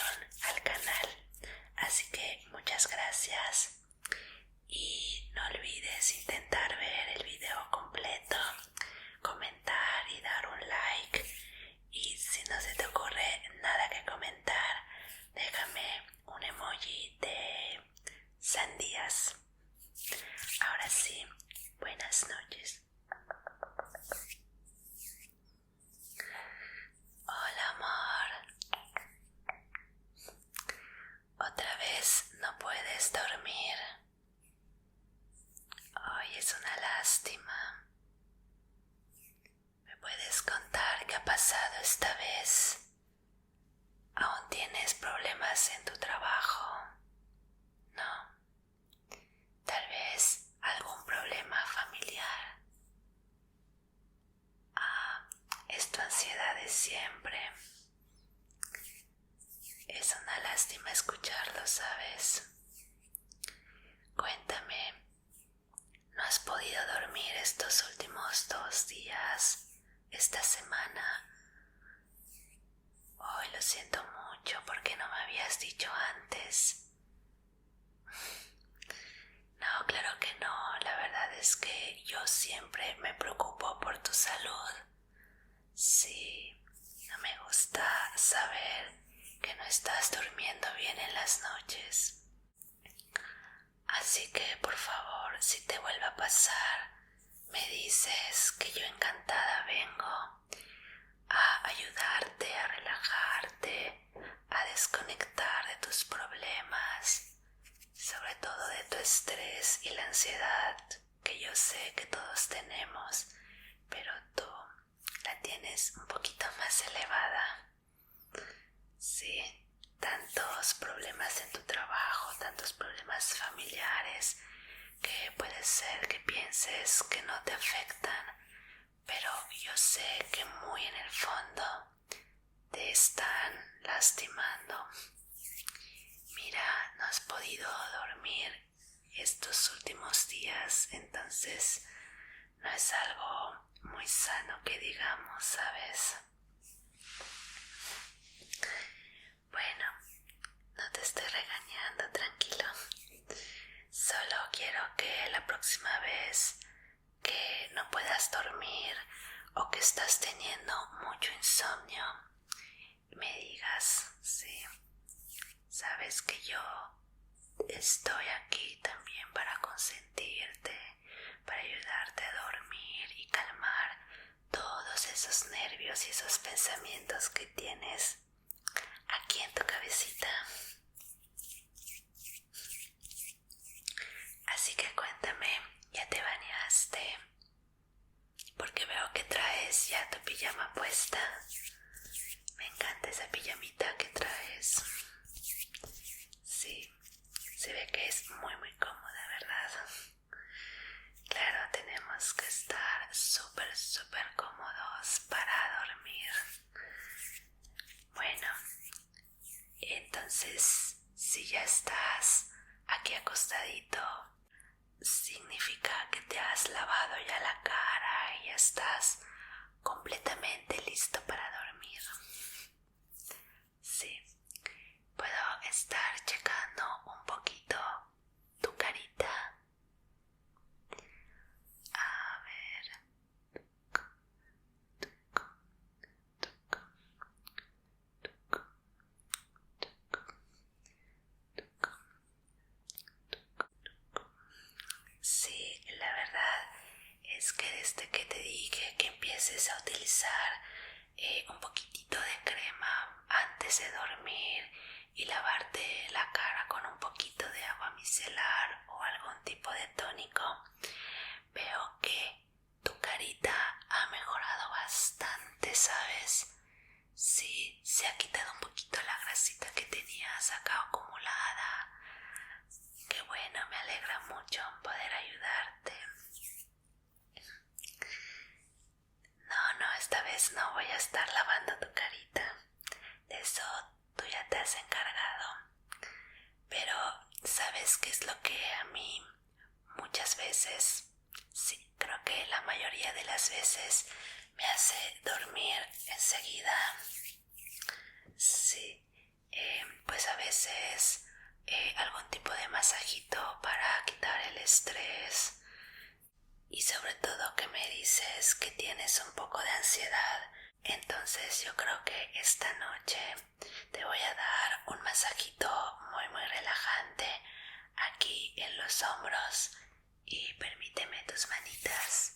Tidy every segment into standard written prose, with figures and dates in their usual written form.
suscribieron al canal, así que muchas gracias. Y no olvides intentar ver el video completo, comentar y dar un like. Y si no se te ocurre nada que comentar, déjame un emoji de sandías. Ahora sí, buenas noches. Hola, amor. ¿Otra vez no puedes dormir? Ay, es una lástima. ¿Me puedes contar qué ha pasado esta vez? ¿Aún tienes problemas en tu trabajo? ¿No? Tal vez algún problema familiar. Es tu ansiedad de siempre. Es una lástima escucharlo, ¿sabes? Cuéntame, ¿no has podido dormir estos últimos 2 días, esta semana? Hoy lo siento mucho porque no me habías dicho antes. No, claro que no. La verdad es que yo siempre me preocupo por tu salud. Sí, no me gusta saber que no estás durmiendo bien en las noches. Así que, por favor, si te vuelve a pasar, me dices que yo encantada vengo a ayudarte, a relajarte, a desconectar de tus problemas, sobre todo de tu estrés y la ansiedad que yo sé que todos tenemos, pero tú la tienes un poquito más elevada. Sí, tantos problemas en tu trabajo, tantos problemas familiares que puede ser que pienses que no te afectan, pero yo sé que muy en el fondo te están lastimando. Mira, no has podido dormir estos últimos días, entonces no es algo muy sano que digamos, ¿sabes? Bueno, no te estoy regañando, tranquilo. Solo quiero que la próxima vez que no puedas dormir o que estás teniendo mucho insomnio, me digas, sí. Sabes que yo estoy aquí también para consentirte, para ayudarte a dormir y calmar todos esos nervios y esos pensamientos que tienes aquí en tu cabecita. Así que cuéntame, ¿ya te bañaste? Porque veo que traes ya tu pijama puesta. Me encanta esa pijamita que traes. Sí, se ve que es muy cómoda, ¿verdad? Claro, tenemos que estar súper cómodos para dormir. Bueno, entonces, si ya estás aquí acostadito, significa que te has lavado ya la cara y ya estás completamente listo para dormir. Sí, puedo estar checando un poquito tu carita. A ver. Sí, la verdad es que desde que te dije que empieces a utilizar un poquitito de crema antes de dormir y lavarte la cara con un poquito de agua micelar o algún tipo de tónico, veo que tu carita ha mejorado bastante, ¿sabes? Sí, se ha quitado un poquito la grasita que tenías acá acumulada. Qué bueno, me alegra mucho poder ayudarte. No, esta vez no voy a estar lavando tu carita. De eso tú ya te has encargado. Pero, ¿sabes qué es lo que a mí muchas veces, sí, creo que la mayoría de las veces me hace dormir enseguida? Sí, Entonces yo creo que esta noche te voy a dar un masajito muy relajante aquí en los hombros y permíteme tus manitas.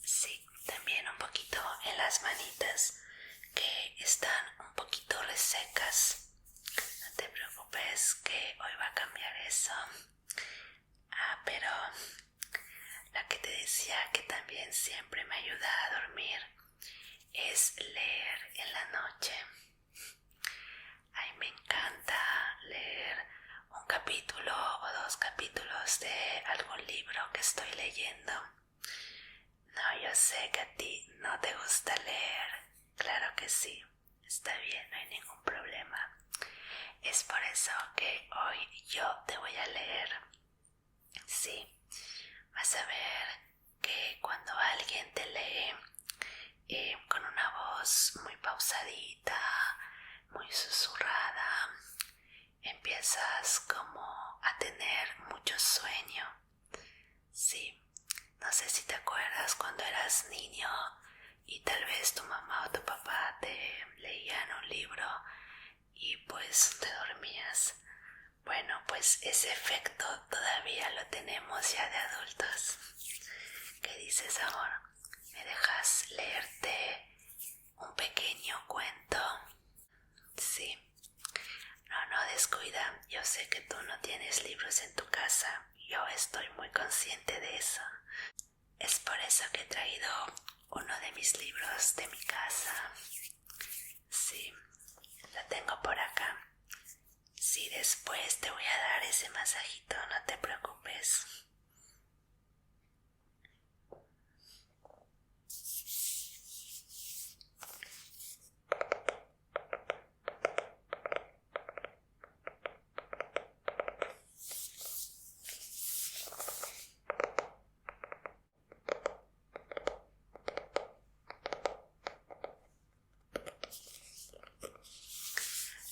Sí, también un poquito en las manitas que están un poquito resecas. No te preocupes que hoy va a cambiar eso. Pero la que te decía que también siempre me ayuda a dormir es leer en la noche. Ay, me encanta leer un capítulo o 2 capítulos de algún libro que estoy leyendo. No, yo sé que a ti no te gusta leer. Claro que sí, está bien, no hay ningún problema. Es por eso que hoy yo te voy a leer. Sí, vas a ver que cuando alguien te lee con una voz muy pausadita, muy susurrada, empiezas como a tener mucho sueño. Sí, no sé si te acuerdas cuando eras niño y tal vez tu mamá o tu papá te leían un libro y pues te dormías. Bueno, pues ese efecto todavía lo tenemos ya de adultos. ¿Qué dices, amor? ¿Me dejas leerte un pequeño cuento? Sí. No descuida. Yo sé que tú no tienes libros en tu casa. Yo estoy muy consciente de eso. Es por eso que he traído uno de mis libros de mi casa. Sí, lo tengo por acá. Sí, después te voy a dar ese masajito, no te preocupes.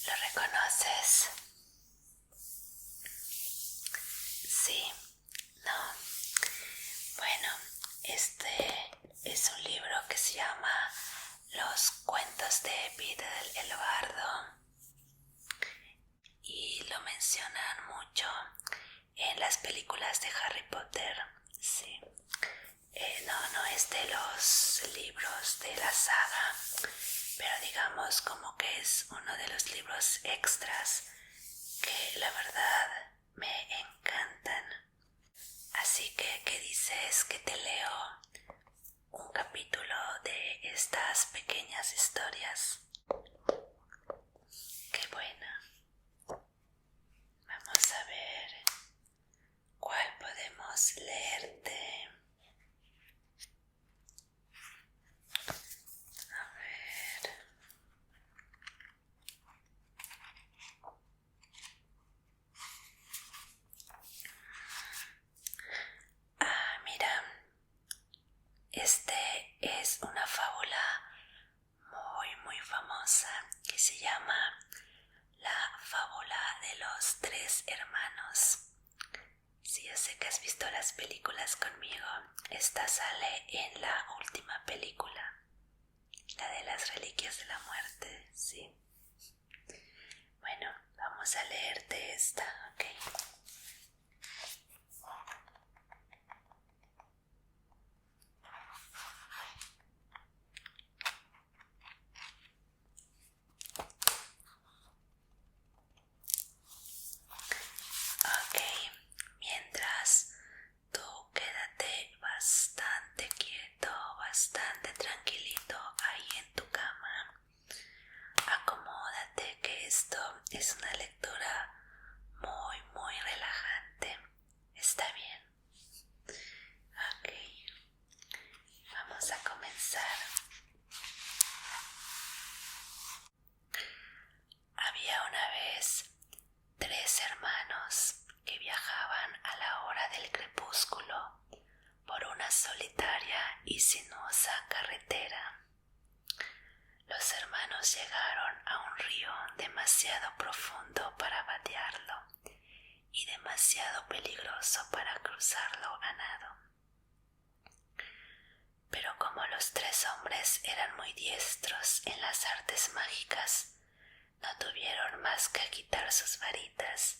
¿Lo reconoces? Sí, no. Bueno, este es un libro que se llama Los cuentos de Biddle el Bardo y lo mencionan mucho en las películas de Harry Potter. Sí. No es de los libros de la saga, pero digamos como que es uno de los libros extras que la verdad me encantan. Así que, ¿qué dices que te leo un capítulo de estas pequeñas historias? Qué buena. Vamos a ver cuál podemos leerte. A ver. Mira. Este es una fábula muy famosa que se llama La fábula de los 3 hermanos. Sí, yo sé que has visto las películas conmigo. Esta sale en la última película, la de las reliquias de la muerte, sí. Bueno, vamos a leerte esta, ¿ok? Ok, mientras tú quédate bastante quieto, bastante tranquilito ahí en tu cama. Acomódate, que esto es una lectura muy relajante. ¿Está bien? Ok, vamos a comenzar. Había una vez 3 hermanos que viajaban a la hora del crepúsculo por una solitaria y sinuosa carretera. Los hermanos llegaron a un río demasiado profundo para vadearlo y demasiado peligroso para cruzarlo a nado. Pero como los tres hombres eran muy diestros en las artes mágicas, no tuvieron más que quitar sus varitas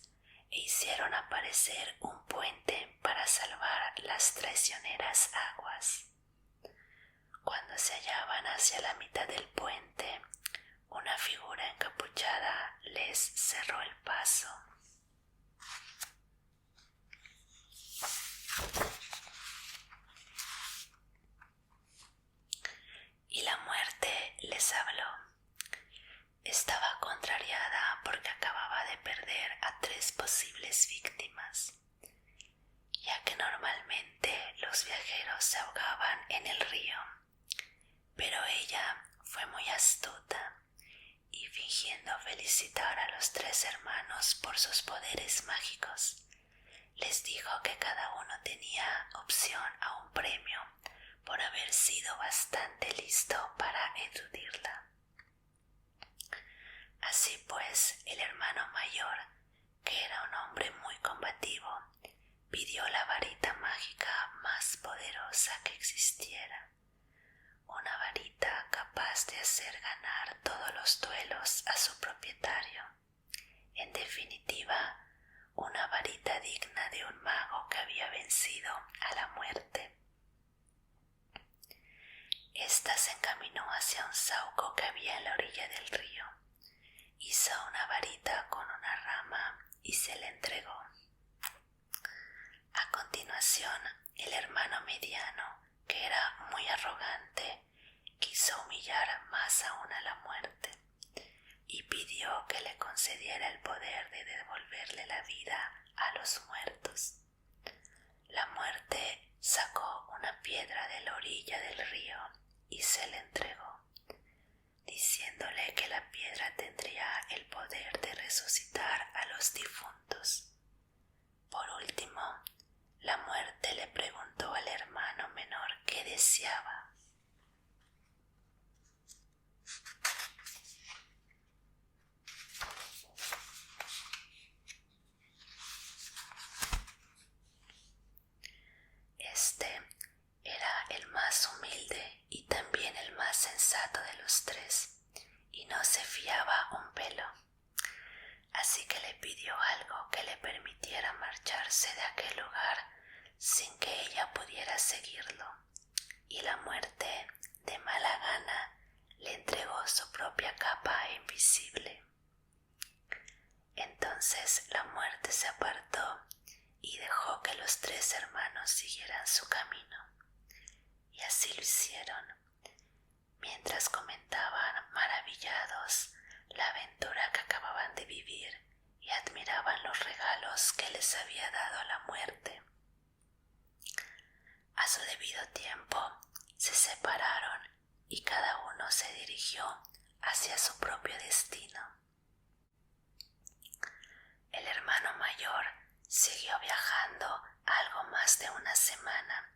e hicieron aparecer un puente para salvar las traicioneras aguas. Cuando se hallaban hacia la mitad del puente, una figura encapuchada les cerró el paso. Y la muerte les habló. Estaba contrariada porque acababa de perder a 3 posibles víctimas, ya que normalmente los viajeros se ahogaban en el río, pero ella fue muy astuta y, fingiendo felicitar a los 3 hermanos por sus poderes mágicos, les dijo que cada uno tenía opción a un premio por haber sido bastante listo para eludirla. Así pues, el hermano mayor, que era un hombre muy combativo, pidió la varita mágica más poderosa que existiera, una varita capaz de hacer ganar todos los duelos a su propietario. En definitiva, una varita digna de un mago que había vencido a la muerte. Esta se encaminó hacia un sauco que había en la orilla del río. Hizo una varita con una rama y se la entregó. A continuación, el hermano mediano, que era muy arrogante, quiso humillar más aún a la muerte y pidió que le concediera el poder de devolverle la vida a los muertos. La muerte sacó una piedra de la orilla del río y se la entregó, diciéndole que la piedra tendría el poder de resucitar a los difuntos. Por último, la muerte le preguntó al hermano menor qué deseaba. Este era el más humilde y también el más sensato de los 3, y no se fiaba un pelo. Así que le pidió algo que le permitiera marcharse de aquel lugar sin que ella pudiera seguirlo, y la muerte, de mala gana, le entregó su propia capa invisible. Entonces la muerte se apartó y dejó que los 3 hermanos siguieran su camino, y así lo hicieron, mientras comentaban maravillados la aventura que acababan de vivir y admiraban los regalos que les había dado la muerte. A su debido tiempo se separaron y cada uno se dirigió hacia su propio destino. El hermano mayor siguió viajando algo más de una semana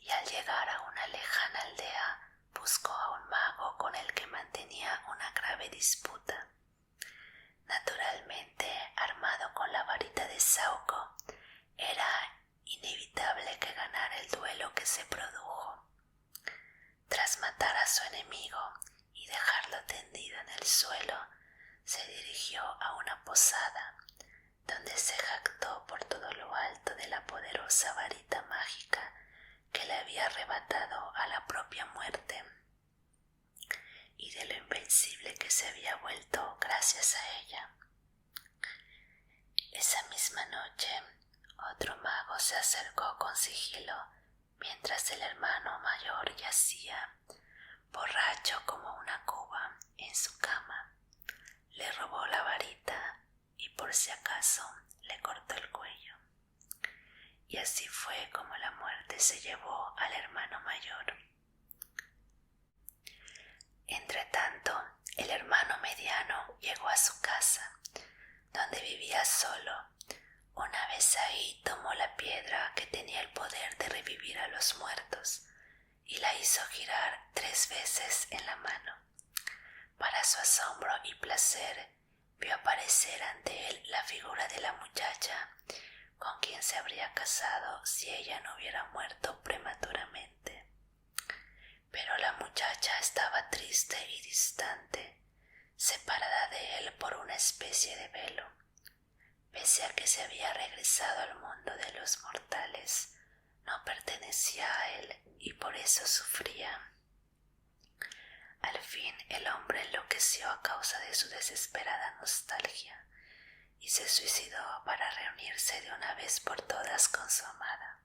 y al llegar a una lejana aldea buscó a un mago con el que mantenía una grave disputa. Naturalmente, armado con la varita de Sauco, era inevitable que ganara el duelo que se produjo. Tras matar a su enemigo y dejarlo tendido en el suelo, se dirigió a una posada, donde se jactó por todo lo alto de la poderosa varita mágica que le había arrebatado a la propia muerte y de lo invencible que se había vuelto gracias a ella. Esa misma noche, otro mago se acercó con sigilo mientras el hermano mayor yacía, borracho como una cuba, en su cama. Le robó la varita y por si acaso le cortó el cuello. Y así fue como la muerte se llevó al hermano mayor. Entretanto, el hermano mediano llegó a su casa, donde vivía solo. Una vez ahí tomó la piedra que tenía el poder de revivir a los muertos y la hizo girar 3 veces en la mano. Para su asombro y placer, vio aparecer ante él la figura de la muchacha con quien se habría casado si ella no hubiera muerto prematuramente. pero la muchacha estaba triste y distante, separada de él por una especie de velo. Pese a que se había regresado al mundo de los mortales, no pertenecía a él y por eso sufría. Al fin el hombre enloqueció a causa de su desesperada nostalgia y se suicidó para reunirse de una vez por todas con su amada.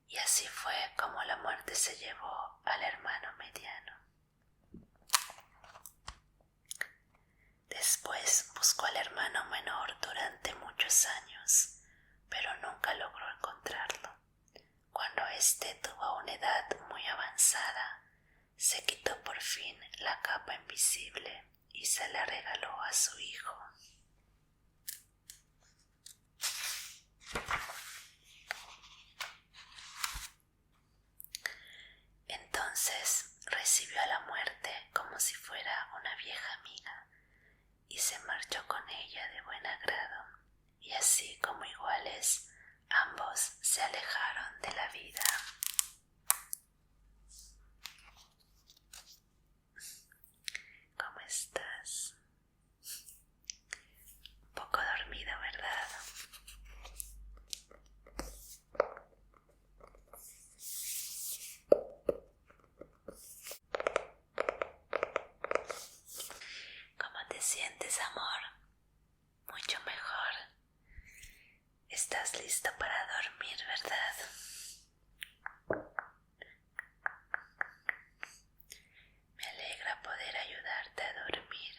Y así fue como la muerte se llevó al hermano mediano. Después buscó al hermano menor durante muchos años, pero nunca logró encontrarlo. Cuando éste tuvo una edad muy avanzada, se quitó por fin la capa invisible y se la regaló a su hijo. Entonces recibió a la muerte como si fuera una vieja amiga y se marchó con ella de buen agrado, y así como iguales, ambos se alejaron de la vida. ¿Cómo estás? Un poco dormido, ¿verdad? ¿Cómo te sientes, amor? Mucho mejor. Estás listo para dormir, ¿verdad? Me alegra poder ayudarte a dormir.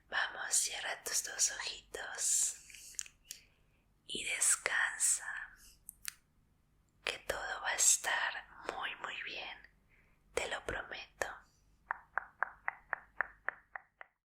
Vamos, cierra tus dos ojitos y descansa, que todo va a estar muy bien.